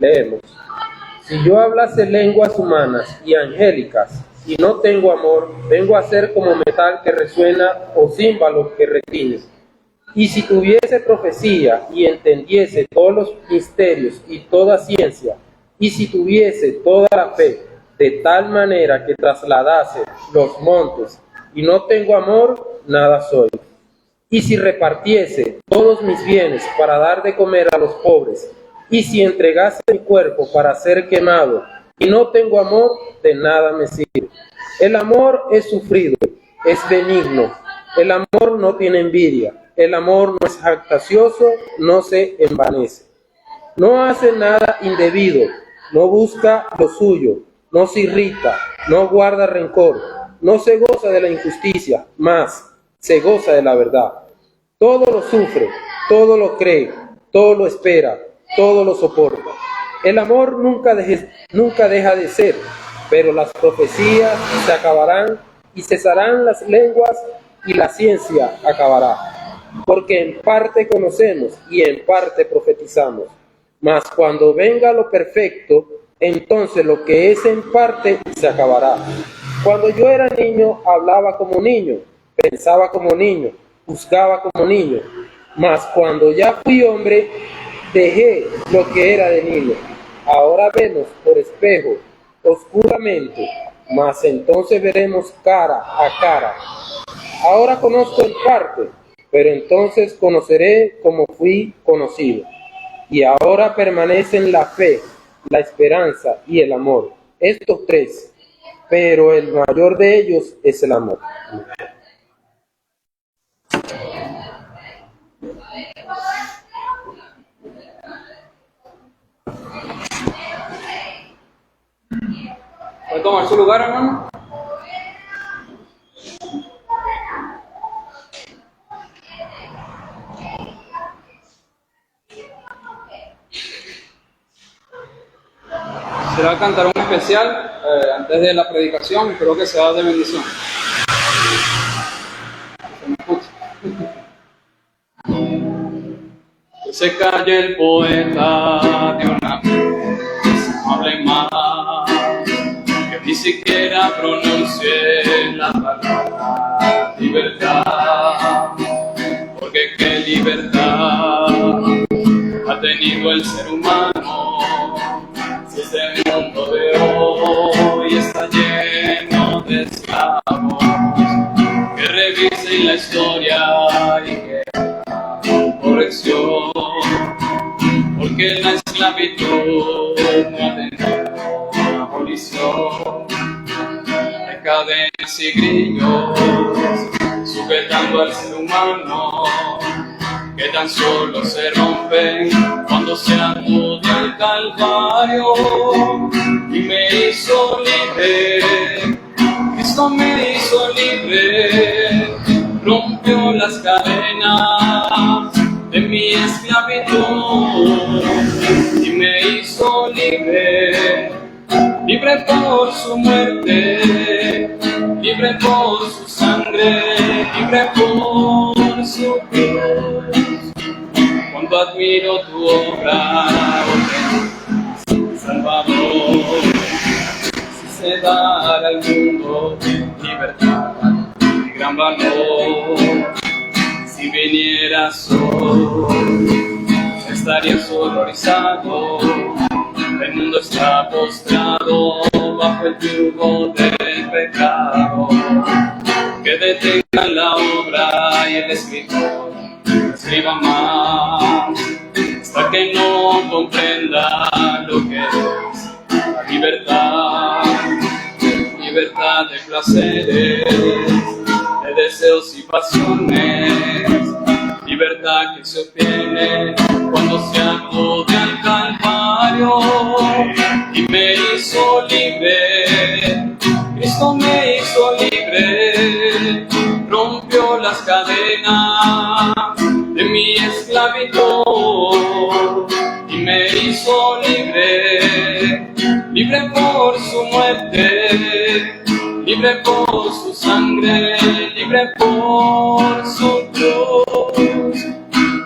Leemos. Si yo hablase lenguas humanas y angélicas y no tengo amor, vengo a ser como metal que resuena o címbalo que retiñe. Y si tuviese profecía y entendiese todos los misterios y toda ciencia, y si tuviese toda la fe, de tal manera que trasladase los montes, y no tengo amor, nada soy. Y si repartiese todos mis bienes para dar de comer a los pobres, y si entregase mi cuerpo para ser quemado, y no tengo amor, de nada me sirve. El amor es sufrido, es benigno. El amor no tiene envidia. El amor no es jactancioso, no se envanece. No hace nada indebido, no busca lo suyo, no se irrita, no guarda rencor, no se goza de la injusticia, mas se goza de la verdad. Todo lo sufre, todo lo cree, todo lo espera, todo lo soporta. El amor nunca deja de ser, pero las profecías se acabarán y cesarán las lenguas y la ciencia acabará. Porque en parte conocemos y en parte profetizamos. Mas cuando venga lo perfecto, entonces lo que es en parte se acabará. Cuando yo era niño, hablaba como niño, pensaba como niño, juzgaba como niño. Mas cuando ya fui hombre, dejé lo que era de niño. Ahora vemos por espejo, oscuramente, mas entonces veremos cara a cara. Ahora conozco en parte, pero entonces conoceré como fui conocido. Y ahora permanecen la fe, la esperanza y el amor. Estos tres, pero el mayor de ellos es el amor. ¿Puede tomar su lugar, hermano? Será cantar un especial antes de la predicación, espero que sea de bendición. ¿Se me escucha? Que se calle el poeta de una vez, no hable más, que ni siquiera pronuncie la palabra libertad, porque qué libertad ha tenido el ser humano. Este mundo de hoy está lleno de esclavos que revisen la historia y que hagan corrección, porque la esclavitud no ha tenido abolición. Hay cadenas y grillos sujetando al ser humano, que tan solo se rompen cuando se acude al Calvario. Y me hizo libre, Cristo me hizo libre, rompió las cadenas de mi esclavitud. Y me hizo libre, libre por su muerte, libre por su sangre, libre por su cruz. Cuando admiro tu obra, Salvador, si se dará al mundo libertad y gran valor. Si vinieras hoy, estarías horrorizado. El mundo está postrado bajo el yugo del pecado. Que detengan la obra y el escritor escriba más, hasta que no comprenda lo que es la libertad. Libertad de placeres, de deseos y pasiones. Libertad que se obtiene cuando se acude al Calvario. Y me hizo libre, Cristo me hizo libre, rompió las cadenas de mi esclavitud. Y me hizo libre, libre por su muerte, libre por su sangre, libre por su cruz.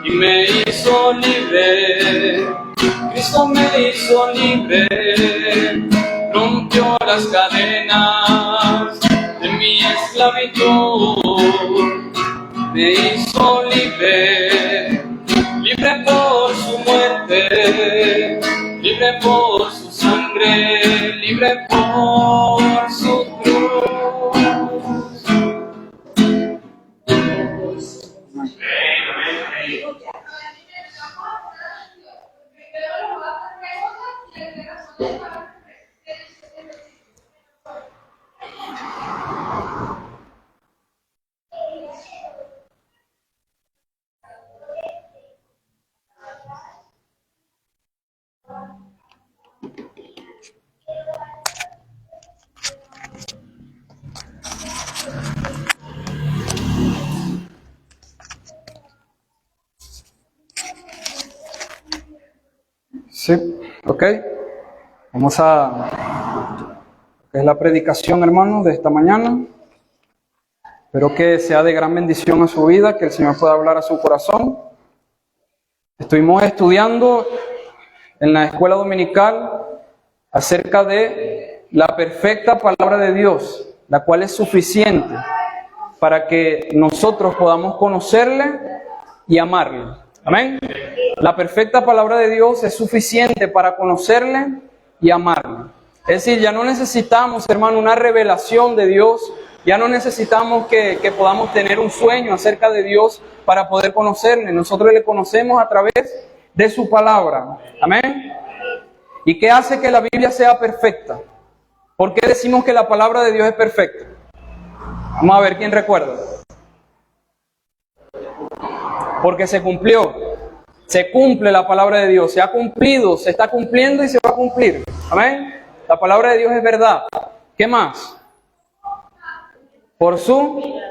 Y me hizo libre, Cristo me hizo libre, rompió las cadenas de mi esclavitud, me hizo libre, libre por su muerte, libre por su sangre, libre por su cruz. Sí, ok. Vamos a... Es la predicación, hermanos, de esta mañana. Espero que sea de gran bendición a su vida, que el Señor pueda hablar a su corazón. Estuvimos estudiando en la escuela dominical acerca de la perfecta palabra de Dios, la cual es suficiente para que nosotros podamos conocerle y amarle. Amén. La perfecta palabra de Dios es suficiente para conocerle y amarle. Es decir, ya no necesitamos, hermano, una revelación de Dios. Ya no necesitamos que podamos tener un sueño acerca de Dios para poder conocerle. Nosotros le conocemos a través de su palabra. Amén. ¿Y qué hace que la Biblia sea perfecta? ¿Por qué decimos que la palabra de Dios es perfecta? Vamos a ver quién recuerda. Porque se cumplió. Se cumple la palabra de Dios. Se ha cumplido, se está cumpliendo y se va a cumplir. Amén. La palabra de Dios es verdad. ¿Qué más? Por su...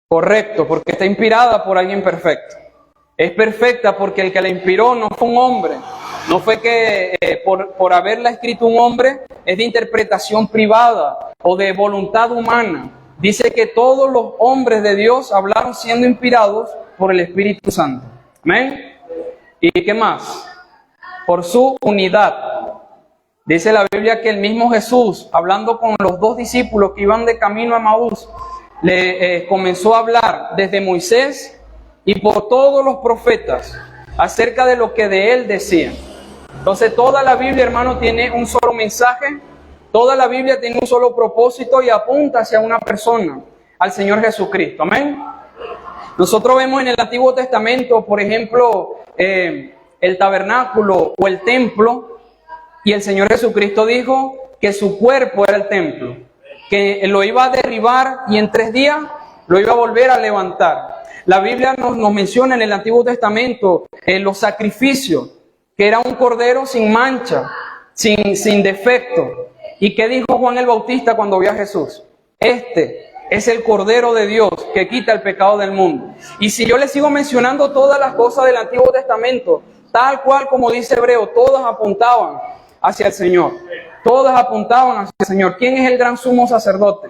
Correcto, porque está inspirada por alguien perfecto. Es perfecta porque el que la inspiró no fue un hombre. No fue que por haberla escrito un hombre es de interpretación privada o de voluntad humana. Dice que todos los hombres de Dios hablaron siendo inspirados por el Espíritu Santo. ¿Amén? ¿Y qué más? Por su unidad. Dice la Biblia que el mismo Jesús, hablando con los dos discípulos que iban de camino a Emaús, le comenzó a hablar desde Moisés y por todos los profetas acerca de lo que de él decían. Entonces toda la Biblia, hermano, tiene un solo mensaje, toda la Biblia tiene un solo propósito y apunta hacia una persona, al Señor Jesucristo. Amén. Nosotros vemos en el Antiguo Testamento, por ejemplo, el tabernáculo o el templo, y el Señor Jesucristo dijo que su cuerpo era el templo, que lo iba a derribar y en 3 días lo iba a volver a levantar. La Biblia nos menciona en el Antiguo Testamento los sacrificios, que era un cordero sin mancha, sin defecto. ¿Y qué dijo Juan el Bautista cuando vio a Jesús? Este es el Cordero de Dios que quita el pecado del mundo. Y si yo le sigo mencionando todas las cosas del Antiguo Testamento, tal cual como dice Hebreo, todas apuntaban hacia el Señor. Todas apuntaban hacia el Señor. ¿Quién es el gran sumo sacerdote?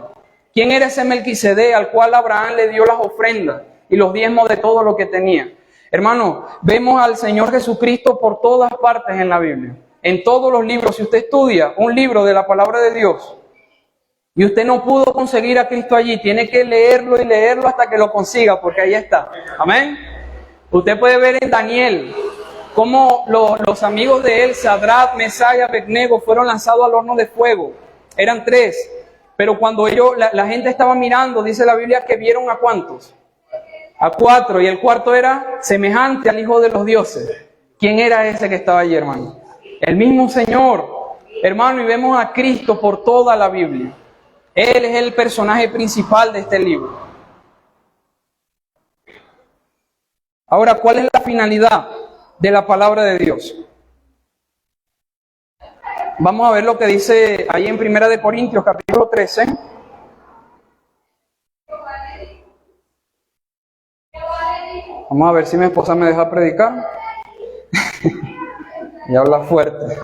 ¿Quién era ese Melquisedec al cual Abraham le dio las ofrendas y los diezmos de todo lo que tenía? Hermano, vemos al Señor Jesucristo por todas partes en la Biblia. En todos los libros. Si usted estudia un libro de la palabra de Dios y usted no pudo conseguir a Cristo allí, tiene que leerlo y leerlo hasta que lo consiga, porque ahí está. Amén. Usted puede ver en Daniel cómo los amigos de él, Sadrach, Mesach y Abednego, fueron lanzados al horno de fuego. Eran 3. Pero cuando la gente estaba mirando, dice la Biblia que vieron a ¿cuántos? A 4. Y el cuarto era semejante al Hijo de los dioses. ¿Quién era ese que estaba allí, hermano? El mismo Señor, hermano, y vemos a Cristo por toda la Biblia. Él es el personaje principal de este libro. Ahora, ¿cuál es la finalidad de la palabra de Dios? Vamos a ver lo que dice ahí en 1 Corintios, capítulo 13. Vamos a ver si mi esposa me deja predicar. Y habla fuerte.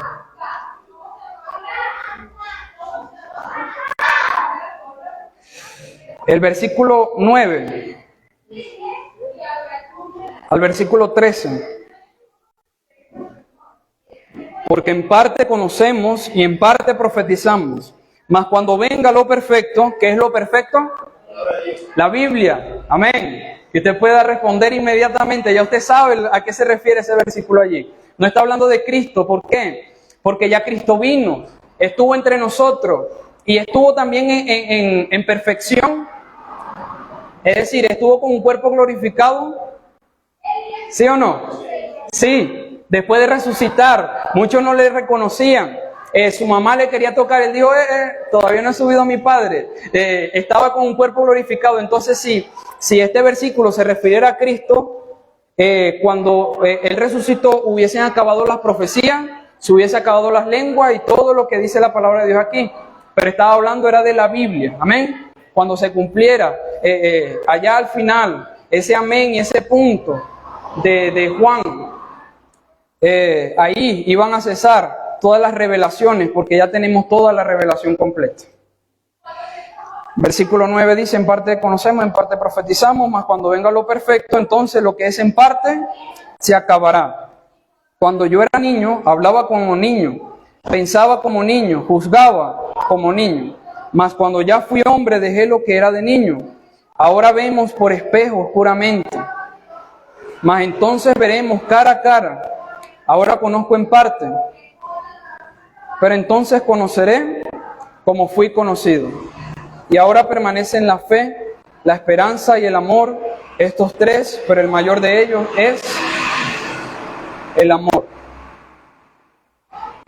El versículo 9 al versículo 13. Porque en parte conocemos y en parte profetizamos. Mas cuando venga lo perfecto, ¿qué es lo perfecto? La Biblia. Amén. Y usted pueda responder inmediatamente. Ya usted sabe a qué se refiere ese versículo allí. No está hablando de Cristo. ¿Por qué? Porque ya Cristo vino, estuvo entre nosotros y estuvo también en perfección. Es decir, estuvo con un cuerpo glorificado. ¿Sí o no? Sí. Después de resucitar, muchos no le reconocían. Su mamá le quería tocar, él dijo, todavía no he subido a mi padre. Estaba con un cuerpo glorificado. Entonces, si este versículo se refiriera a Cristo, cuando Él resucitó, hubiesen acabado las profecías, se hubiese acabado las lenguas y todo lo que dice la palabra de Dios aquí. Pero estaba hablando, era de la Biblia. Amén. Cuando se cumpliera, allá al final, ese amén y ese punto de Juan, ahí iban a cesar todas las revelaciones, porque ya tenemos toda la revelación completa. Versículo 9 dice, en parte conocemos, en parte profetizamos, mas cuando venga lo perfecto, entonces lo que es en parte se acabará. Cuando yo era niño, hablaba como niño, pensaba como niño, juzgaba como niño. Mas cuando ya fui hombre, dejé lo que era de niño. Ahora vemos por espejo oscuramente, mas entonces veremos cara a cara. Ahora conozco en parte, pero entonces conoceré como fui conocido. Y ahora permanecen la fe, la esperanza y el amor, estos tres, pero el mayor de ellos es el amor.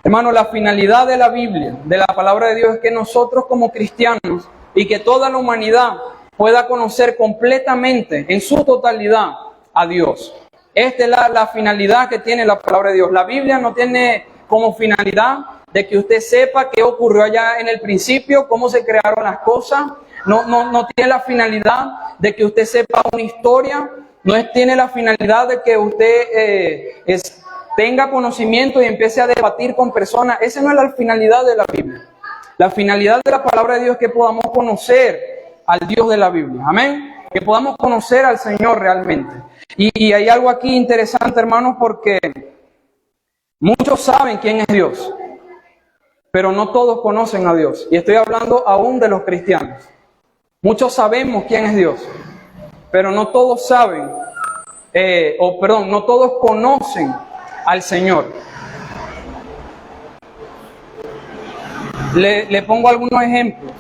Hermano, la finalidad de la Biblia, de la palabra de Dios, es que nosotros como cristianos y que toda la humanidad pueda conocer completamente, en su totalidad, a Dios. Esta es la finalidad que tiene la palabra de Dios. La Biblia no tiene como finalidad de que usted sepa qué ocurrió allá en el principio, cómo se crearon las cosas. No tiene la finalidad de que usted sepa una historia. Tiene la finalidad de que usted tenga conocimiento y empiece a debatir con personas. Esa no es la finalidad de la Biblia. La finalidad de la palabra de Dios es que podamos conocer al Dios de la Biblia. Amén. Que podamos conocer al Señor realmente. Y hay algo aquí interesante, hermanos, porque muchos saben quién es Dios, pero no todos conocen a Dios. Y estoy hablando aún de los cristianos. Muchos sabemos quién es Dios, pero no todos saben, no todos conocen al Señor. Le pongo algunos ejemplos.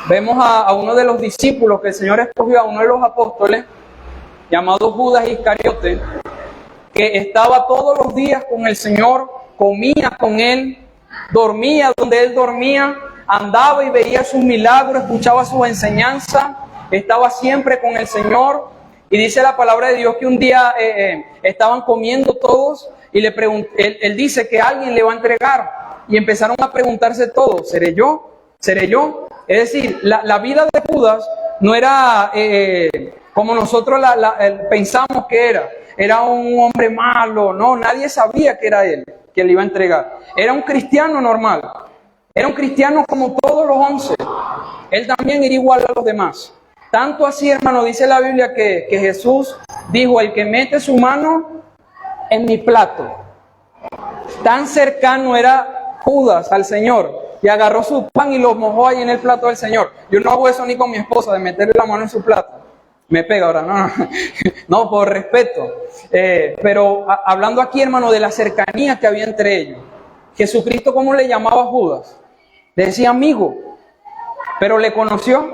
Vemos a uno de los discípulos que el Señor escogió, a uno de los apóstoles, llamado Judas Iscariote, que estaba todos los días con el Señor, comía con Él, dormía donde Él dormía, andaba y veía sus milagros, escuchaba sus enseñanzas, estaba siempre con el Señor. Y dice la palabra de Dios que un día estaban comiendo todos y él dice que alguien le va a entregar. Y empezaron a preguntarse todos, ¿seré yo? ¿Seré yo? Es decir, la vida de Judas no era como nosotros pensamos que era. Era un hombre malo, no, nadie sabía que era él, que le iba a entregar. Era un cristiano normal, era un cristiano como todos los 11. Él también era igual a los demás. Tanto así, hermano, dice la Biblia que Jesús dijo, el que mete su mano en mi plato. Tan cercano era Judas al Señor, y agarró su pan y lo mojó ahí en el plato del Señor. Yo no hago eso ni con mi esposa, de meterle la mano en su plato. Me pega ahora, no, por respeto. Pero hablando aquí, hermano, de la cercanía que había entre ellos. Jesucristo, ¿cómo le llamaba a Judas? Le decía amigo, pero le conoció.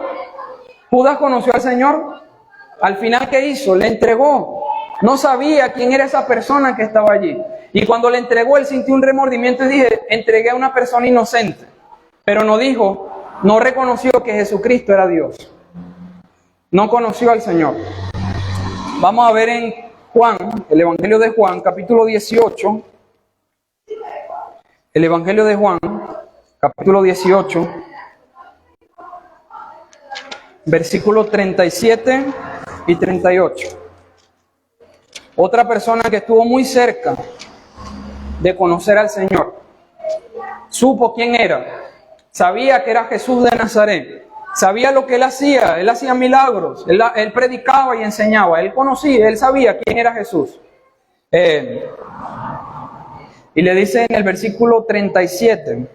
Judas conoció al Señor. Al final, ¿qué hizo? Le entregó. No sabía quién era esa persona que estaba allí. Y cuando le entregó, él sintió un remordimiento y dije, entregué a una persona inocente. Pero no reconoció que Jesucristo era Dios. No conoció al Señor. Vamos a ver en Juan, el Evangelio de Juan, capítulo 18. El Evangelio de Juan, capítulo 18, versículos 37 y 38. Otra persona que estuvo muy cerca de conocer al Señor. Supo quién era. Sabía que era Jesús de Nazaret. Sabía lo que él hacía milagros, él predicaba y enseñaba, él conocía, él sabía quién era Jesús. Y le dice en el versículo 37,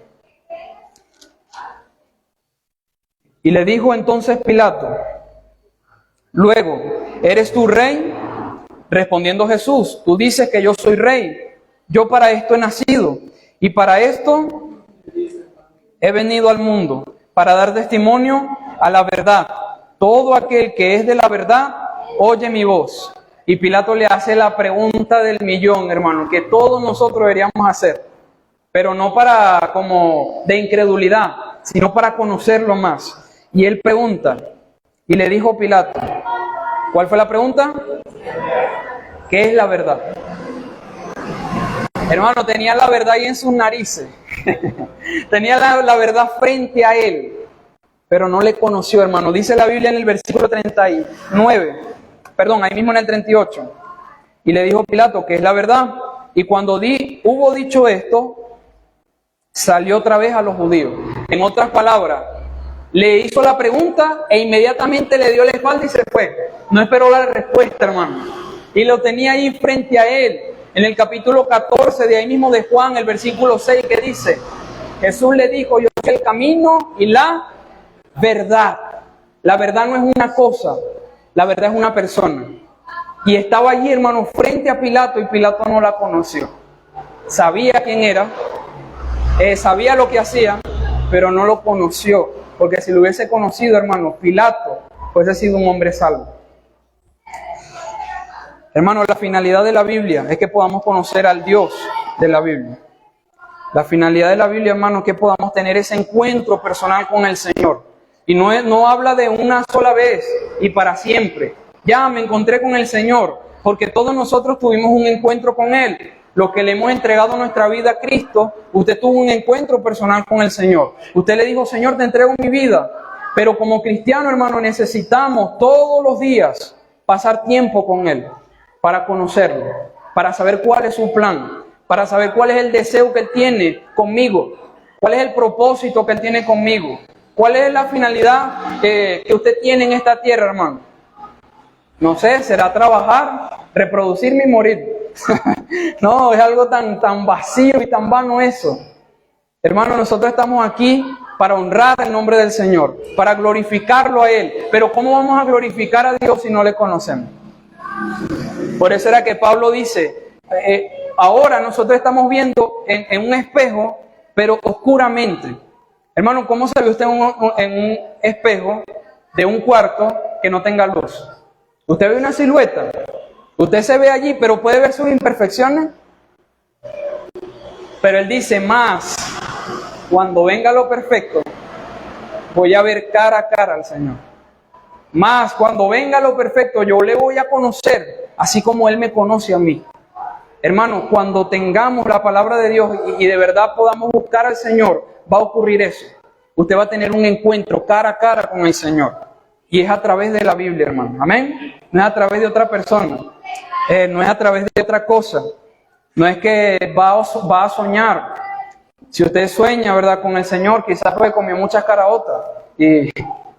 y le dijo entonces Pilato, luego, ¿eres tú rey? Respondiendo Jesús, tú dices que yo soy rey. Yo para esto he nacido y para esto he venido al mundo, para dar testimonio a la verdad. Todo aquel que es de la verdad, oye mi voz. Y Pilato le hace la pregunta del millón, hermano, que todos nosotros deberíamos hacer, pero no para como de incredulidad, sino para conocerlo más. Y él pregunta, y le dijo Pilato, ¿cuál fue la pregunta? ¿Qué es la verdad? Hermano, tenía la verdad ahí en sus narices. Tenía la verdad frente a él, pero no le conoció, hermano. Dice la Biblia en el versículo 39, perdón, ahí mismo en el 38. Y le dijo Pilato, ¿qué es la verdad? Y cuando hubo dicho esto, salió otra vez a los judíos. En otras palabras, le hizo la pregunta e inmediatamente le dio la espalda y se fue. No esperó la respuesta, hermano. Y lo tenía ahí frente a él. En el capítulo 14 de ahí mismo de Juan, el versículo 6, que dice, Jesús le dijo, yo soy el camino y la verdad. La verdad no es una cosa, la verdad es una persona. Y estaba allí, hermano, frente a Pilato, y Pilato no la conoció. Sabía quién era, sabía lo que hacía, pero no lo conoció. Porque si lo hubiese conocido, hermano, Pilato hubiese sido un hombre salvo. Hermano, la finalidad de la Biblia es que podamos conocer al Dios de la Biblia. La finalidad de la Biblia, hermano, es que podamos tener ese encuentro personal con el Señor. Y no habla de una sola vez y para siempre. Ya me encontré con el Señor, porque todos nosotros tuvimos un encuentro con Él. Los que le hemos entregado nuestra vida a Cristo, usted tuvo un encuentro personal con el Señor. Usted le dijo, Señor, te entrego mi vida. Pero como cristiano, hermano, necesitamos todos los días pasar tiempo con Él, para conocerlo, para saber cuál es su plan, para saber cuál es el deseo que Él tiene conmigo, cuál es el propósito que Él tiene conmigo, cuál es la finalidad que usted tiene en esta tierra, hermano. No sé, será trabajar, reproducirme y morir. No, es algo tan vacío y tan vano eso. Hermano, nosotros estamos aquí para honrar el nombre del Señor, para glorificarlo a Él. Pero ¿cómo vamos a glorificar a Dios si no le conocemos? Por eso era que Pablo dice, ahora nosotros estamos viendo en un espejo, pero oscuramente. Hermano, ¿cómo se ve usted en un espejo de un cuarto que no tenga luz? Usted ve una silueta, usted se ve allí, pero puede ver sus imperfecciones. Pero él dice, más, cuando venga lo perfecto, voy a ver cara a cara al Señor. Más, cuando venga lo perfecto, yo le voy a conocer, así como Él me conoce a mí. Hermano, cuando tengamos la palabra de Dios y de verdad podamos buscar al Señor, va a ocurrir eso. Usted va a tener un encuentro cara a cara con el Señor. Y es a través de la Biblia, hermano. Amén. No es a través de otra persona. No es a través de otra cosa. No es que va a soñar. Si usted sueña, ¿verdad?, con el Señor, quizás puede comer muchas caraotas. Y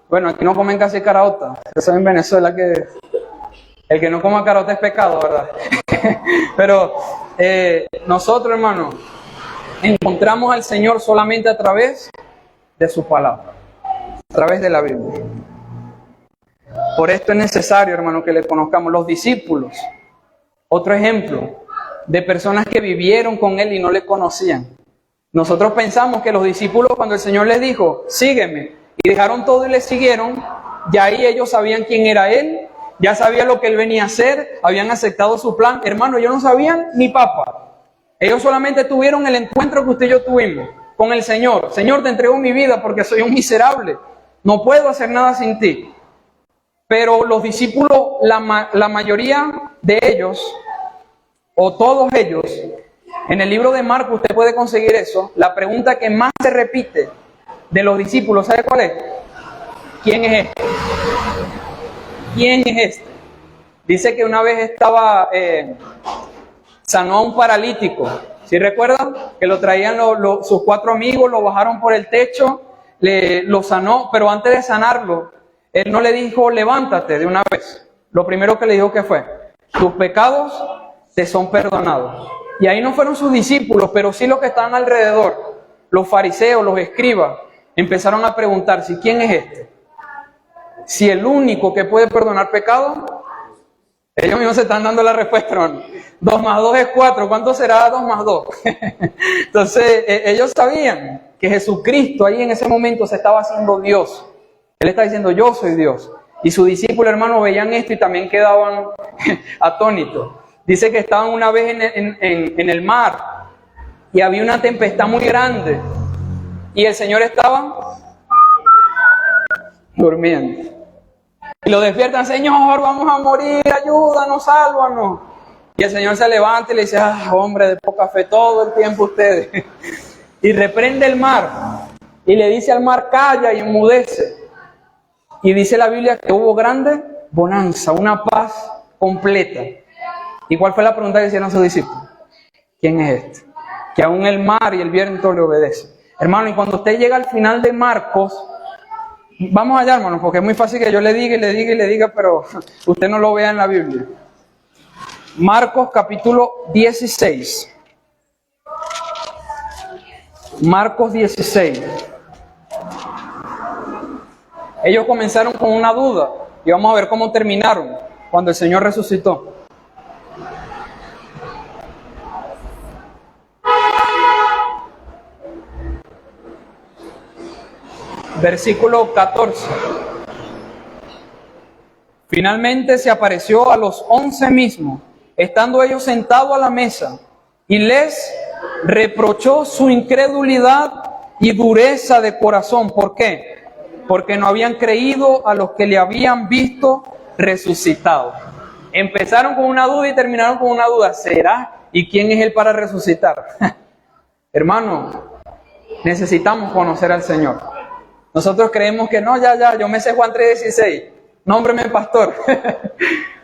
bueno, aquí no comen casi caraotas. Eso en Venezuela que el que no coma caraota es pecado, ¿verdad? Pero nosotros, hermano, encontramos al Señor solamente a través de su palabra, a través de la Biblia. Por esto es necesario, hermano, que le conozcamos. Los discípulos, otro ejemplo de personas que vivieron con Él y no le conocían. Nosotros pensamos que los discípulos, cuando el Señor les dijo, sígueme, y dejaron todo y le siguieron, ya ahí ellos sabían quién era Él, ya sabían lo que Él venía a hacer, habían aceptado su plan. Hermano, ellos no sabían ni papa. Ellos solamente tuvieron el encuentro que usted y yo tuvimos con el Señor. Señor, te entrego mi vida porque soy un miserable. No puedo hacer nada sin ti. Pero los discípulos, la mayoría de ellos, o todos ellos, en el libro de Marcos usted puede conseguir eso. La pregunta que más se repite de los discípulos, ¿sabe cuál es? ¿Quién es este? ¿Quién es este? Dice que una vez sanó a un paralítico. ¿Sí recuerdan? Que lo traían sus 4 amigos, lo bajaron por el techo, lo sanó, pero antes de sanarlo, Él no le dijo, levántate de una vez. Lo primero que le dijo que fue, tus pecados te son perdonados. Y ahí no fueron sus discípulos, pero sí los que estaban alrededor, los fariseos, los escribas, empezaron a preguntar si quién es este. Si el único que puede perdonar pecado, ellos mismos se están dando la respuesta, hermano. 2 más 2 es 4, ¿cuánto será 2 más 2? Entonces, ellos sabían que Jesucristo ahí en ese momento se estaba haciendo Dios. Él está diciendo, yo soy Dios. Y sus discípulos, hermanos, veían esto y también quedaban atónitos. Dice que estaban una vez en el mar y había una tempestad muy grande y el Señor estaba durmiendo. Y lo despiertan, Señor, vamos a morir, ayúdanos, sálvanos. Y el Señor se levanta y le dice, hombre de poca fe, todo el tiempo ustedes. Y reprende el mar y le dice al mar, calla y enmudece. Y dice la Biblia que hubo grande bonanza, una paz completa. ¿Y cuál fue la pregunta que hicieron sus discípulos? ¿Quién es este? Que aún el mar y el viento le obedecen. Hermano, y cuando usted llega al final de Marcos, vamos allá, hermano, porque es muy fácil que yo le diga, pero usted no lo vea en la Biblia. Marcos capítulo 16. Marcos 16. Ellos comenzaron con una duda y vamos a ver cómo terminaron cuando el Señor resucitó. Versículo 14. Finalmente se apareció a los 11 mismos, estando ellos sentados a la mesa, y les reprochó su incredulidad y dureza de corazón. ¿Por qué? Porque no habían creído a los que le habían visto resucitado. Empezaron con una duda y terminaron con una duda. ¿Será? ¿Y quién es Él para resucitar? Hermano, necesitamos conocer al Señor. Nosotros creemos que no, yo me sé Juan 3:16. Nómbreme pastor.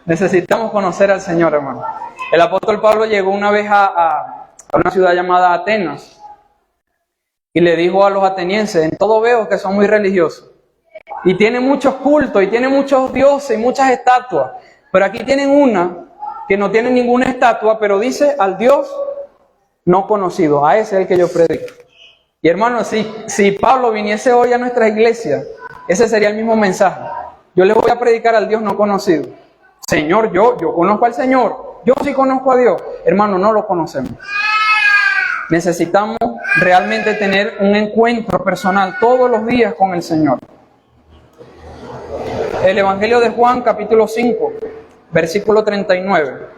Necesitamos conocer al Señor, hermano. El apóstol Pablo llegó una vez a una ciudad llamada Atenas y le dijo a los atenienses, en todo veo que son muy religiosos y tienen muchos cultos y tienen muchos dioses y muchas estatuas, pero aquí tienen una que no tiene ninguna estatua, pero dice al Dios no conocido. A ese es el que yo predico. Y hermano, si Pablo viniese hoy a nuestra iglesia, ese sería el mismo mensaje. Yo les voy a predicar al Dios no conocido. Señor, yo conozco al Señor. Yo sí conozco a Dios. Hermano, no lo conocemos. Necesitamos realmente tener un encuentro personal todos los días con el Señor. El Evangelio de Juan, capítulo 5, versículo 39.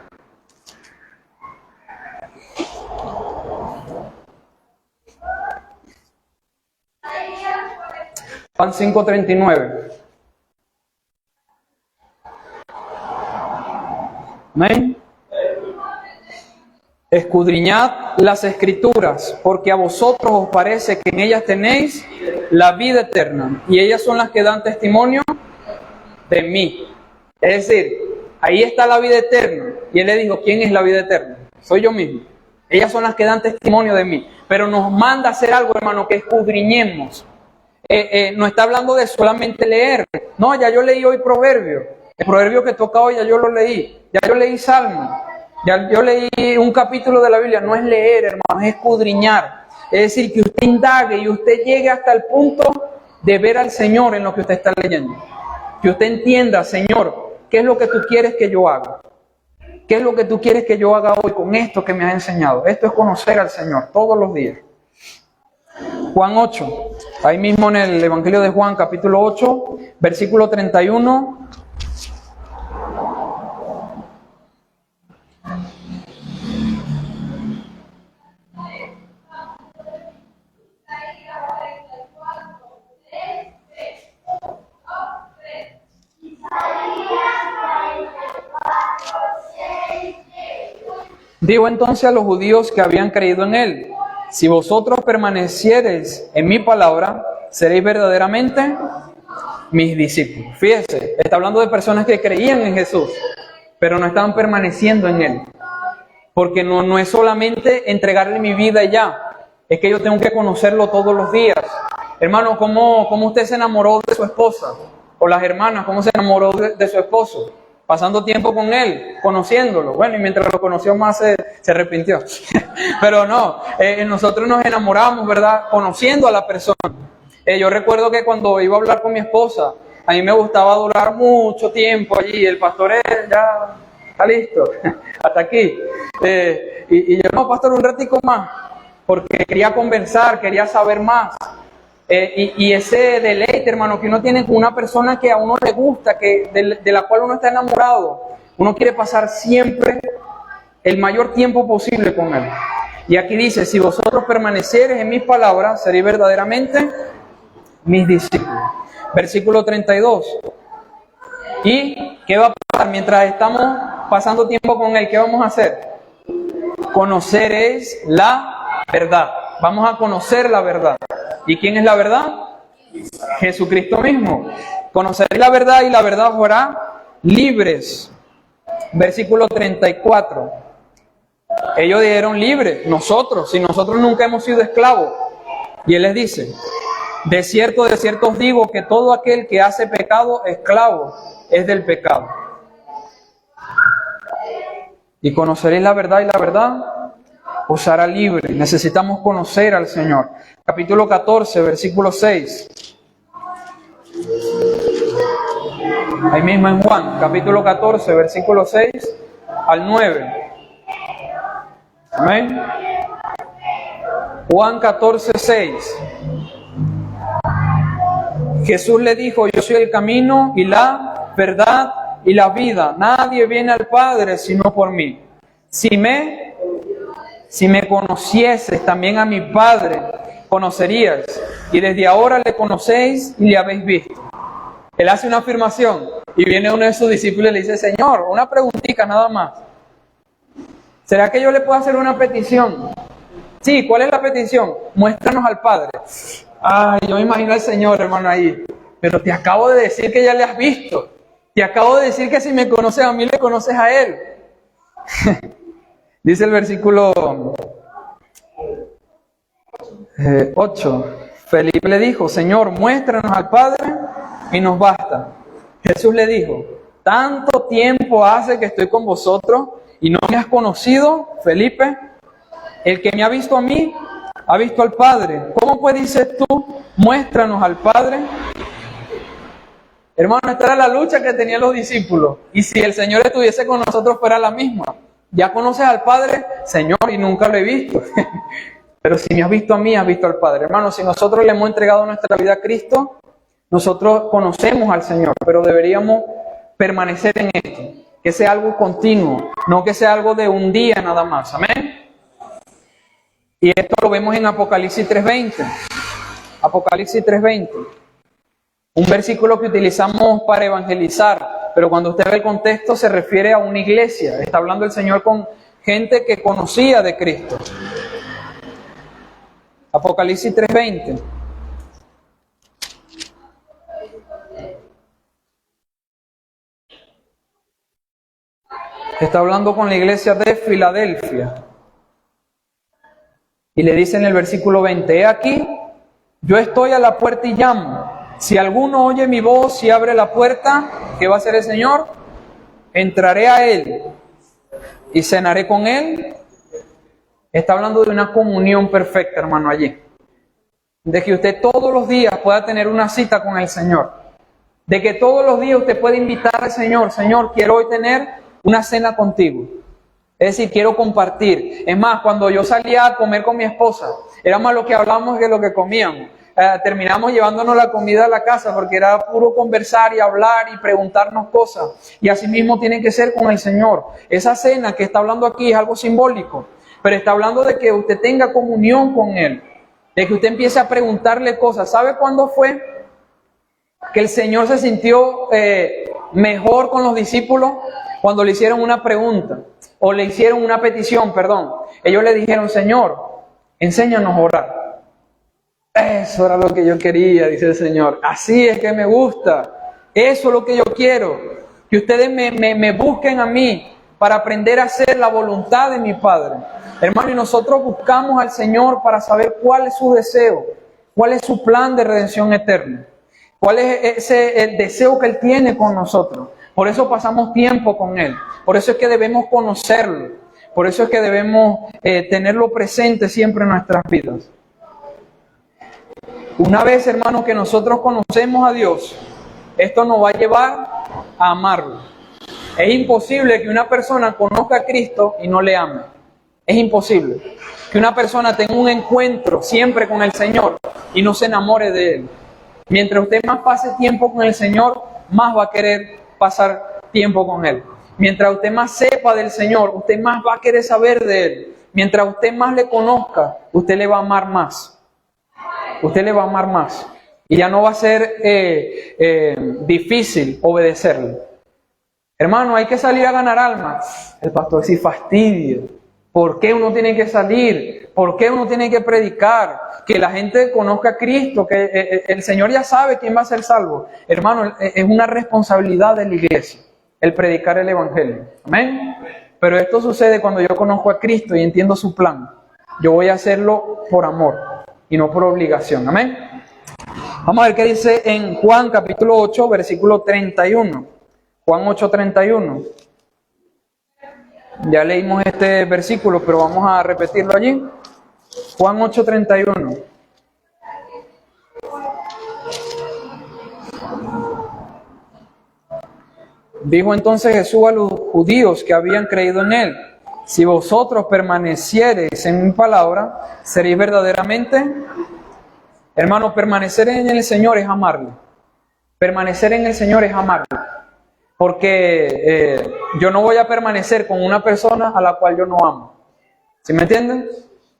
Juan 5:39. Amén. Escudriñad las Escrituras, porque a vosotros os parece que en ellas tenéis la vida eterna, y ellas son las que dan testimonio de mí. Es decir, ahí está la vida eterna. Y él le dijo, ¿quién es la vida eterna? Soy yo mismo. Ellas son las que dan testimonio de mí. Pero nos manda a hacer algo, hermano, que escudriñemos. No está hablando de solamente leer. No, ya yo leí hoy Proverbio. El proverbio que toca hoy ya yo lo leí. Ya yo leí Salmo. Ya yo leí un capítulo de la Biblia. No es leer, hermano, es escudriñar. Es decir, que usted indague y usted llegue hasta el punto de ver al Señor en lo que usted está leyendo. Que usted entienda, Señor, ¿qué es lo que tú quieres que yo haga? ¿Qué es lo que tú quieres que yo haga hoy con esto que me has enseñado? Esto es conocer al Señor todos los días. Juan 8, ahí mismo en el Evangelio de Juan, capítulo 8, versículo 31. Digo entonces a los judíos que habían creído en él, si vosotros permaneciereis en mi palabra, seréis verdaderamente mis discípulos. Fíjese, está hablando de personas que creían en Jesús, pero no estaban permaneciendo en él. Porque no es solamente entregarle mi vida y ya, es que yo tengo que conocerlo todos los días. Hermano, ¿cómo usted se enamoró de su esposa? O las hermanas, ¿cómo se enamoró de su esposo? pasando tiempo con Él, conociéndolo. Bueno, y mientras lo conoció más se arrepintió. Pero no, nosotros nos enamoramos, ¿verdad? Conociendo a la persona. Yo recuerdo que cuando iba a hablar con mi esposa, a mí me gustaba durar mucho tiempo allí. El pastor ya está listo, hasta aquí. Y yo, no, pastor, un ratico más, porque quería conversar, quería saber más. Y ese deleite, hermano, que uno tiene con una persona que a uno le gusta, de la cual uno está enamorado, uno quiere pasar siempre el mayor tiempo posible con él. Y aquí dice, si vosotros permaneceres en mis palabras, seréis verdaderamente mis discípulos. Versículo 32. ¿Y qué va a pasar mientras estamos pasando tiempo con él? ¿Qué vamos a hacer? Conoceréis la verdad. Vamos a conocer la verdad. ¿Y quién es la verdad? Jesucristo mismo. Conoceréis la verdad y la verdad os hará libres. Versículo 34. Ellos dijeron libres, nosotros, si nosotros nunca hemos sido esclavos. Y Él les dice, de cierto os digo que todo aquel que hace pecado, esclavo es del pecado. Y conoceréis la verdad y la verdad os hará libre. Necesitamos conocer al Señor. Capítulo 14, versículo 6. Ahí mismo en Juan, capítulo 14, versículo 6 al 9. Amén. Juan 14, 6. Jesús le dijo, yo soy el camino y la verdad y la vida. Nadie viene al Padre sino por mí. Si me conocieses, también a mi Padre conocerías. Y desde ahora le conocéis y le habéis visto. Él hace una afirmación y viene uno de sus discípulos y le dice, Señor, una preguntita nada más. ¿Será que yo le puedo hacer una petición? Sí, ¿cuál es la petición? Muéstranos al Padre. Ay, yo me imagino al Señor, hermano, ahí. Pero te acabo de decir que ya le has visto. Te acabo de decir que si me conoces a mí, le conoces a Él. Dice el versículo 8. Felipe le dijo, Señor, muéstranos al Padre y nos basta. Jesús le dijo, tanto tiempo hace que estoy con vosotros y no me has conocido, Felipe. El que me ha visto a mí, ha visto al Padre. ¿Cómo pues dices tú, muéstranos al Padre? Hermano, esta era la lucha que tenían los discípulos. Y si el Señor estuviese con nosotros, fuera la misma. Ya conoces al Padre, Señor, y nunca lo he visto. Pero si me has visto a mí, has visto al Padre. Hermano, si nosotros le hemos entregado nuestra vida a Cristo, nosotros conocemos al Señor, pero deberíamos permanecer en esto. Que sea algo continuo, no que sea algo de un día nada más. Amén. Y esto lo vemos en Apocalipsis 3:20. Apocalipsis 3:20. Un versículo que utilizamos para evangelizar, pero cuando usted ve el contexto se refiere a una iglesia. Está hablando el Señor con gente que conocía de Cristo. Apocalipsis 3:20. Está hablando con la iglesia de Filadelfia. Y le dice en el versículo 20, he aquí, yo estoy a la puerta y llamo. Si alguno oye mi voz y abre la puerta, ¿qué va a hacer el Señor? Entraré a Él y cenaré con Él. Está hablando de una comunión perfecta, hermano, allí. De que usted todos los días pueda tener una cita con el Señor. De que todos los días usted puede invitar al Señor, Señor, quiero hoy tener una cena contigo. Es decir, quiero compartir. Es más, cuando yo salía a comer con mi esposa, era más lo que hablábamos que lo que comíamos. Terminamos llevándonos la comida a la casa porque era puro conversar y hablar y preguntarnos cosas. Y así mismo tiene que ser con el Señor. Esa cena que está hablando aquí es algo simbólico, pero está hablando de que usted tenga comunión con Él, de que usted empiece a preguntarle cosas. ¿Sabe cuándo fue que el Señor se sintió mejor con los discípulos? Cuando le hicieron una pregunta, o le hicieron una petición, perdón. Ellos le dijeron, Señor, enséñanos a orar. Eso era lo que yo quería, dice el Señor. Así es que me gusta. Eso es lo que yo quiero. Que ustedes me busquen a mí para aprender a hacer la voluntad de mi Padre. Hermano, y nosotros buscamos al Señor para saber cuál es su deseo, cuál es su plan de redención eterna, cuál es el deseo que Él tiene con nosotros. Por eso pasamos tiempo con Él. Por eso es que debemos conocerlo. Por eso es que debemos tenerlo presente siempre en nuestras vidas. Una vez, hermano, que nosotros conocemos a Dios, esto nos va a llevar a amarlo. Es imposible que una persona conozca a Cristo y no le ame. Es imposible que una persona tenga un encuentro siempre con el Señor y no se enamore de Él. Mientras usted más pase tiempo con el Señor, más va a querer pasar tiempo con Él. Mientras usted más sepa del Señor, usted más va a querer saber de Él. Mientras usted más le conozca, usted le va a amar más. Usted le va a amar más. Y ya no va a ser difícil obedecerle. Hermano, hay que salir a ganar almas. El pastor sí fastidia. ¿Por qué uno tiene que salir? ¿Por qué uno tiene que predicar? Que la gente conozca a Cristo, que el Señor ya sabe quién va a ser salvo. Hermano, es una responsabilidad de la iglesia el predicar el Evangelio. Amén. Pero esto sucede cuando yo conozco a Cristo y entiendo su plan. Yo voy a hacerlo por amor y no por obligación. Amén. Vamos a ver qué dice en Juan capítulo 8, versículo 31. Juan 8, 31. Ya leímos este versículo, pero vamos a repetirlo allí. Juan 8, 31. Dijo entonces Jesús a los judíos que habían creído en Él: si vosotros permaneciereis en mi palabra, seréis verdaderamente... Hermano, permanecer en el Señor es amarlo. Permanecer en el Señor es amarlo. Porque yo no voy a permanecer con una persona a la cual yo no amo. ¿Sí me entienden?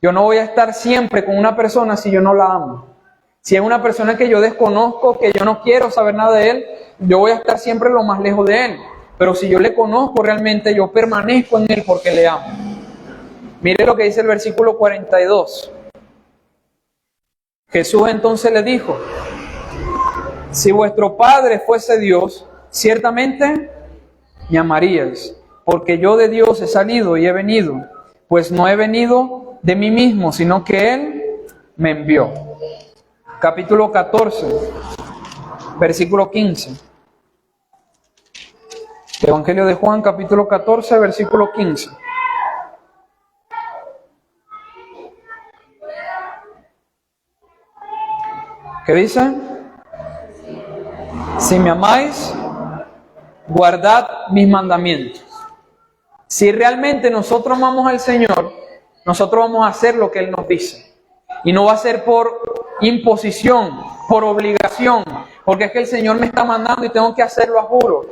Yo no voy a estar siempre con una persona si yo no la amo. Si es una persona que yo desconozco, que yo no quiero saber nada de él, yo voy a estar siempre lo más lejos de él. Pero si yo le conozco realmente, yo permanezco en él porque le amo. Mire lo que dice el versículo 42. Jesús entonces le dijo: si vuestro Padre fuese Dios, ciertamente me amaríais, porque yo de Dios he salido y he venido, pues no he venido de mí mismo, sino que Él me envió. Capítulo 14, versículo 15. Evangelio de Juan, capítulo 14, versículo 15. ¿Qué dice? Si me amáis, guardad mis mandamientos. Si realmente nosotros amamos al Señor, nosotros vamos a hacer lo que Él nos dice. Y no va a ser por imposición, por obligación, porque es que el Señor me está mandando y tengo que hacerlo a juro.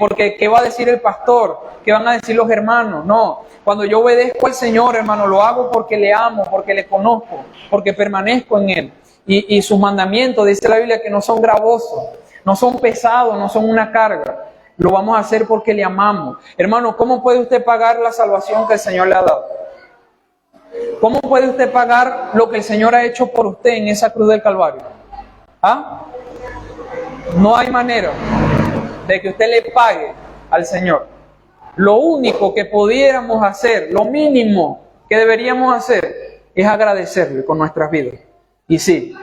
Porque ¿qué va a decir el pastor? ¿Qué van a decir los hermanos? No, cuando yo obedezco al Señor, hermano, lo hago porque le amo, porque le conozco, porque permanezco en Él. Y sus mandamientos, dice la Biblia, que no son gravosos, no son pesados, no son una carga. Lo vamos a hacer porque le amamos. Hermano, ¿cómo puede usted pagar la salvación que el Señor le ha dado? ¿Cómo puede usted pagar lo que el Señor ha hecho por usted en esa cruz del Calvario? ¿Ah? No hay manera de que usted le pague al Señor. Lo único que pudiéramos hacer, lo mínimo que deberíamos hacer, es agradecerle con nuestras vidas. Y sí,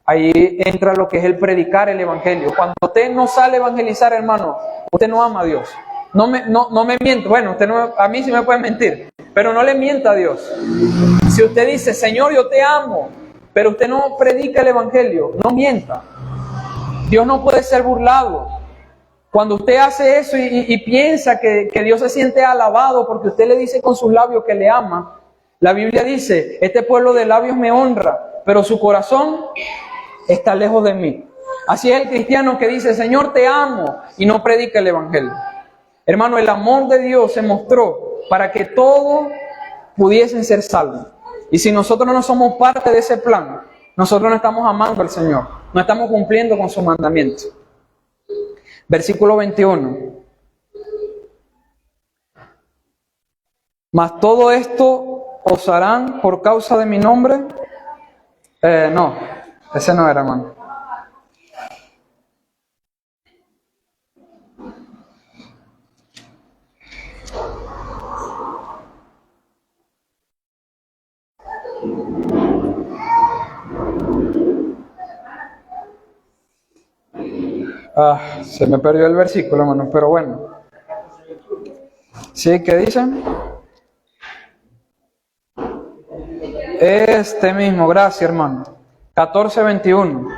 ahí entra lo que es el predicar el Evangelio. Cuando usted no sale a evangelizar, hermano, usted no ama a Dios. No me mienta. Bueno, usted no, a mí sí me puede mentir, pero no le mienta a Dios. Si usted dice: Señor, yo te amo, pero usted no predica el Evangelio, no mienta. Dios no puede ser burlado. Cuando usted hace eso y piensa que Dios se siente alabado porque usted le dice con sus labios que le ama, la Biblia dice: este pueblo de labios me honra, pero su corazón está lejos de mí. Así es el cristiano que dice: Señor, te amo, y no predica el Evangelio. Hermano, el amor de Dios se mostró para que todos pudiesen ser salvos. Y si nosotros no somos parte de ese plan, nosotros no estamos amando al Señor, no estamos cumpliendo con sus mandamientos. Versículo 21. Mas todo esto os harán por causa de mi nombre. No, ese no era, hermano. Se me perdió el versículo, hermano, pero bueno. ¿Sí? ¿Qué dicen? Este mismo, gracias, hermano. 14:21.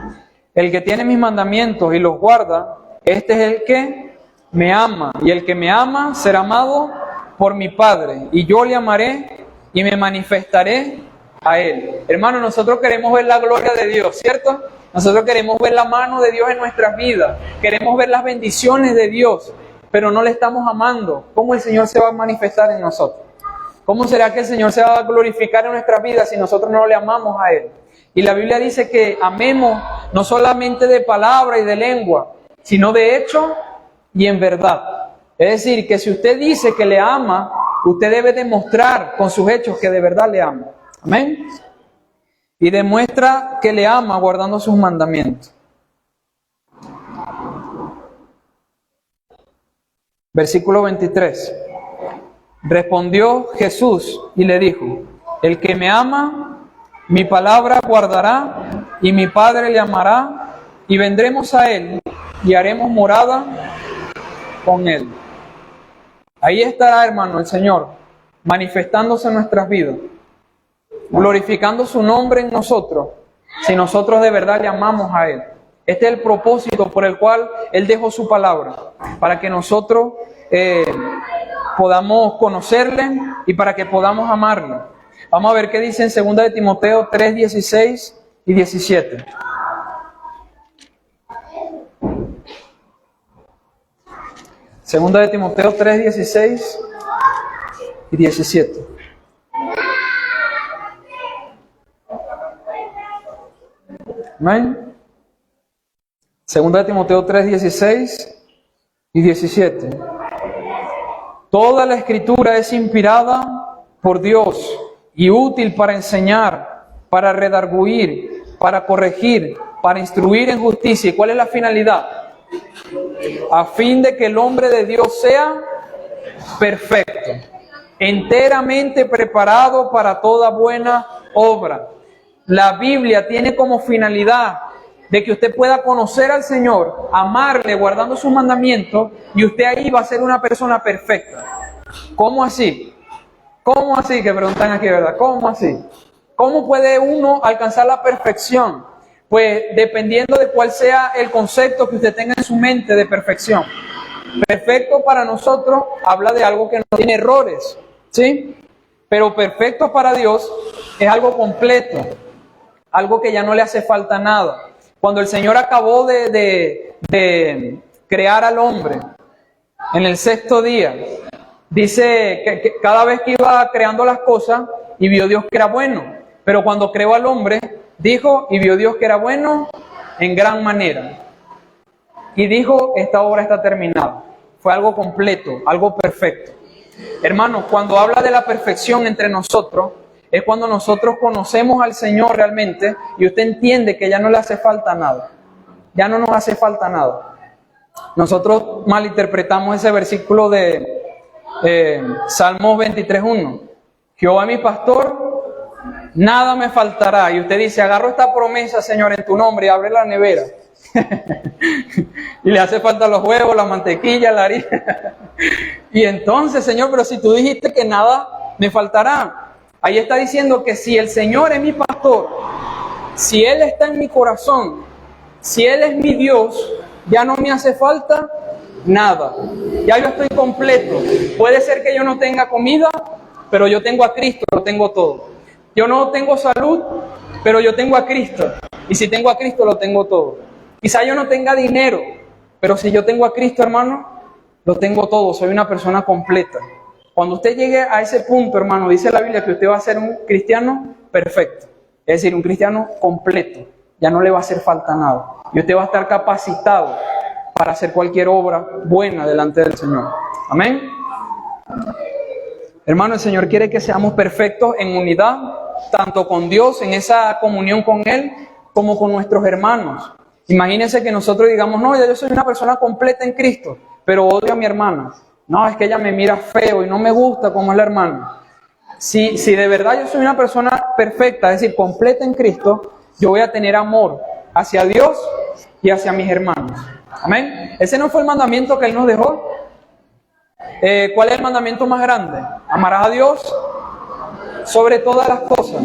El que tiene mis mandamientos y los guarda, este es el que me ama. Y el que me ama será amado por mi Padre. Y yo le amaré y me manifestaré a él. Hermano, nosotros queremos ver la gloria de Dios, ¿cierto? Nosotros queremos ver la mano de Dios en nuestras vidas. Queremos ver las bendiciones de Dios, pero no le estamos amando. ¿Cómo el Señor se va a manifestar en nosotros? ¿Cómo será que el Señor se va a glorificar en nuestras vidas si nosotros no le amamos a Él? Y la Biblia dice que amemos no solamente de palabra y de lengua, sino de hecho y en verdad. Es decir, que si usted dice que le ama, usted debe demostrar con sus hechos que de verdad le ama. Amén. Y demuestra que le ama guardando sus mandamientos. Versículo 23. Respondió Jesús y le dijo: el que me ama, mi palabra guardará, y mi Padre le amará, y vendremos a él y haremos morada con él. Ahí estará, hermano, el Señor manifestándose en nuestras vidas, glorificando su nombre en nosotros, si nosotros de verdad le amamos a Él. Este es el propósito por el cual Él dejó su palabra, para que nosotros podamos conocerle y para que podamos amarle. Vamos a ver qué dice en 2 de Timoteo 3:16 y 17. Segunda de Timoteo 3:16 y 17. Amén. Segunda de Timoteo 3:16 y 17. Toda la Escritura es inspirada por Dios y útil para enseñar, para redarguir, para corregir, para instruir en justicia. ¿Y cuál es la finalidad? A fin de que el hombre de Dios sea perfecto, enteramente preparado para toda buena obra. La Biblia tiene como finalidad de que usted pueda conocer al Señor, amarle, guardando sus mandamientos, y usted ahí va a ser una persona perfecta. ¿Cómo así? ¿Cómo así? Que preguntan aquí, ¿verdad? ¿Cómo así? ¿Cómo puede uno alcanzar la perfección? Pues dependiendo de cuál sea el concepto que usted tenga en su mente de perfección. Perfecto para nosotros habla de algo que no tiene errores, ¿sí? Pero perfecto para Dios es algo completo, algo que ya no le hace falta nada. Cuando el Señor acabó de crear al hombre en el sexto día, dice que cada vez que iba creando las cosas y vio Dios que era bueno, pero cuando creó al hombre, dijo y vio Dios que era bueno en gran manera. Y dijo, esta obra está terminada. Fue algo completo, algo perfecto. Hermanos, cuando habla de la perfección entre nosotros, es cuando nosotros conocemos al Señor realmente y usted entiende que ya no le hace falta nada. Ya no nos hace falta nada. Nosotros malinterpretamos ese versículo de Salmos 23:1. Jehová mi pastor, nada me faltará. Y usted dice, agarro esta promesa, Señor, en tu nombre, y abre la nevera. Y le hace falta los huevos, la mantequilla, la harina. Y entonces, Señor, pero si tú dijiste que nada me faltará. Ahí está diciendo que si el Señor es mi pastor, si Él está en mi corazón, si Él es mi Dios, ya no me hace falta nada. Ya yo estoy completo. Puede ser que yo no tenga comida, pero yo tengo a Cristo, lo tengo todo. Yo no tengo salud, pero yo tengo a Cristo. Y si tengo a Cristo, lo tengo todo. Quizá yo no tenga dinero, pero si yo tengo a Cristo, hermano, lo tengo todo. Soy una persona completa. Cuando usted llegue a ese punto, hermano, dice la Biblia que usted va a ser un cristiano perfecto. Es decir, un cristiano completo. Ya no le va a hacer falta nada. Y usted va a estar capacitado para hacer cualquier obra buena delante del Señor. Amén. Hermano, el Señor quiere que seamos perfectos en unidad, tanto con Dios, en esa comunión con Él, como con nuestros hermanos. Imagínense que nosotros digamos, no, ya yo soy una persona completa en Cristo, pero odio a mi hermana. No, es que ella me mira feo y no me gusta como es la hermana. Si de verdad yo soy una persona perfecta, es decir, completa en Cristo, yo voy a tener amor hacia Dios y hacia mis hermanos. Amén. Ese no fue el mandamiento que Él nos dejó. ¿Cuál es el mandamiento más grande? Amarás a Dios sobre todas las cosas.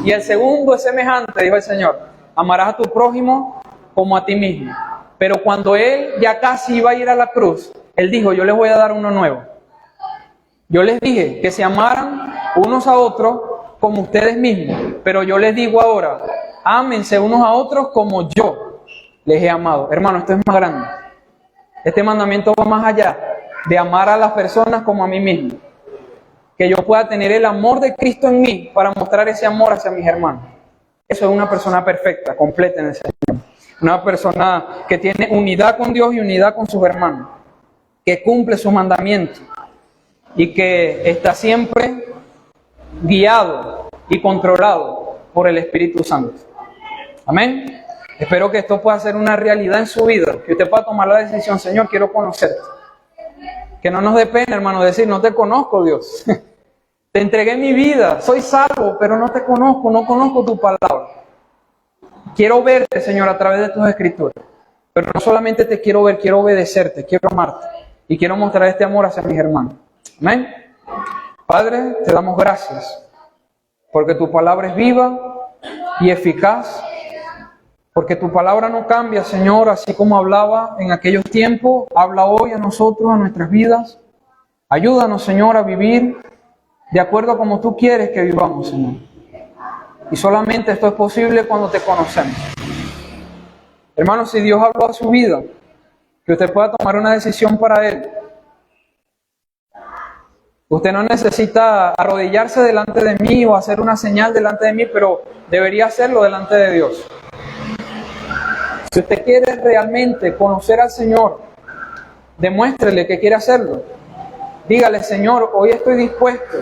Y el segundo es semejante, dijo el Señor. Amarás a tu prójimo como a ti mismo. Pero cuando Él ya casi iba a ir a la cruz, Él dijo, yo les voy a dar uno nuevo. Yo les dije que se amaran unos a otros como ustedes mismos. Pero yo les digo ahora, ámense unos a otros como yo les he amado. Hermano, esto es más grande. Este mandamiento va más allá de amar a las personas como a mí mismo. Que yo pueda tener el amor de Cristo en mí para mostrar ese amor hacia mis hermanos. Eso es una persona perfecta, completa en el Señor. Una persona que tiene unidad con Dios y unidad con sus hermanos. Que cumple sus mandamientos. Y que está siempre guiado y controlado por el Espíritu Santo. Amén. Espero que esto pueda ser una realidad en su vida. Que usted pueda tomar la decisión, Señor, quiero conocerte. Que no nos dé pena, hermano, decir, no te conozco, Dios. Te entregué mi vida, soy salvo, pero no te conozco, no conozco tu palabra. Quiero verte, Señor, a través de tus escrituras. Pero no solamente te quiero ver, quiero obedecerte, quiero amarte. Y quiero mostrar este amor hacia mis hermanos. Amén. Padre, te damos gracias. Porque tu palabra es viva y eficaz. Porque tu palabra no cambia, Señor, así como hablaba en aquellos tiempos. Habla hoy a nosotros, a nuestras vidas. Ayúdanos, Señor, a vivir de acuerdo a como tú quieres que vivamos, Señor. Y solamente esto es posible cuando te conocemos. Hermanos, si Dios habló a su vida, que usted pueda tomar una decisión para Él. Usted no necesita arrodillarse delante de mí o hacer una señal delante de mí, pero debería hacerlo delante de Dios. Si usted quiere realmente conocer al Señor, demuéstrele que quiere hacerlo. Dígale, Señor, hoy estoy dispuesto,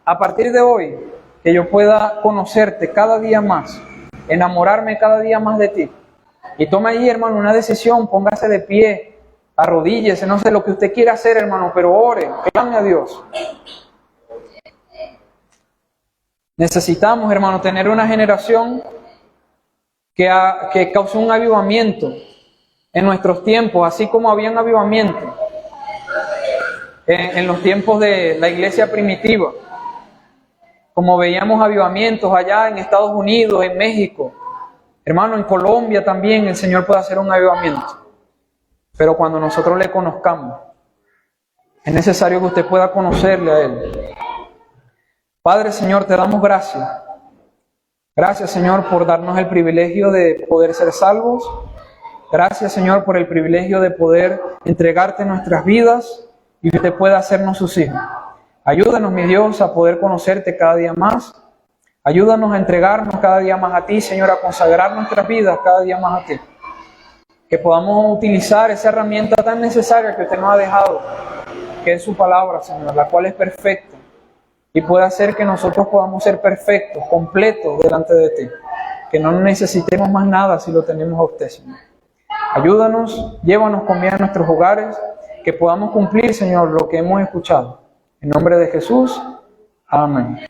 a partir de hoy, que yo pueda conocerte cada día más, enamorarme cada día más de ti. Y tome ahí, hermano, una decisión, póngase de pie, arrodíllese, no sé lo que usted quiera hacer, hermano, pero ore, clame a Dios. Necesitamos, hermano, tener una generación que cause un avivamiento en nuestros tiempos, así como había un avivamiento en los tiempos de la iglesia primitiva. Como veíamos avivamientos allá en Estados Unidos, en México. Hermano, en Colombia también el Señor puede hacer un avivamiento. Pero cuando nosotros le conozcamos, es necesario que usted pueda conocerle a Él. Padre, Señor, te damos gracias. Gracias, Señor, por darnos el privilegio de poder ser salvos. Gracias, Señor, por el privilegio de poder entregarte nuestras vidas y que usted pueda hacernos sus hijos. Ayúdanos, mi Dios, a poder conocerte cada día más. Ayúdanos a entregarnos cada día más a ti, Señor, a consagrar nuestras vidas cada día más a ti. Que podamos utilizar esa herramienta tan necesaria que usted nos ha dejado, que es su palabra, Señor, la cual es perfecta. Y puede hacer que nosotros podamos ser perfectos, completos delante de ti. Que no necesitemos más nada si lo tenemos a usted, Señor. Ayúdanos, llévanos con bien a nuestros hogares, que podamos cumplir, Señor, lo que hemos escuchado. En nombre de Jesús, amén.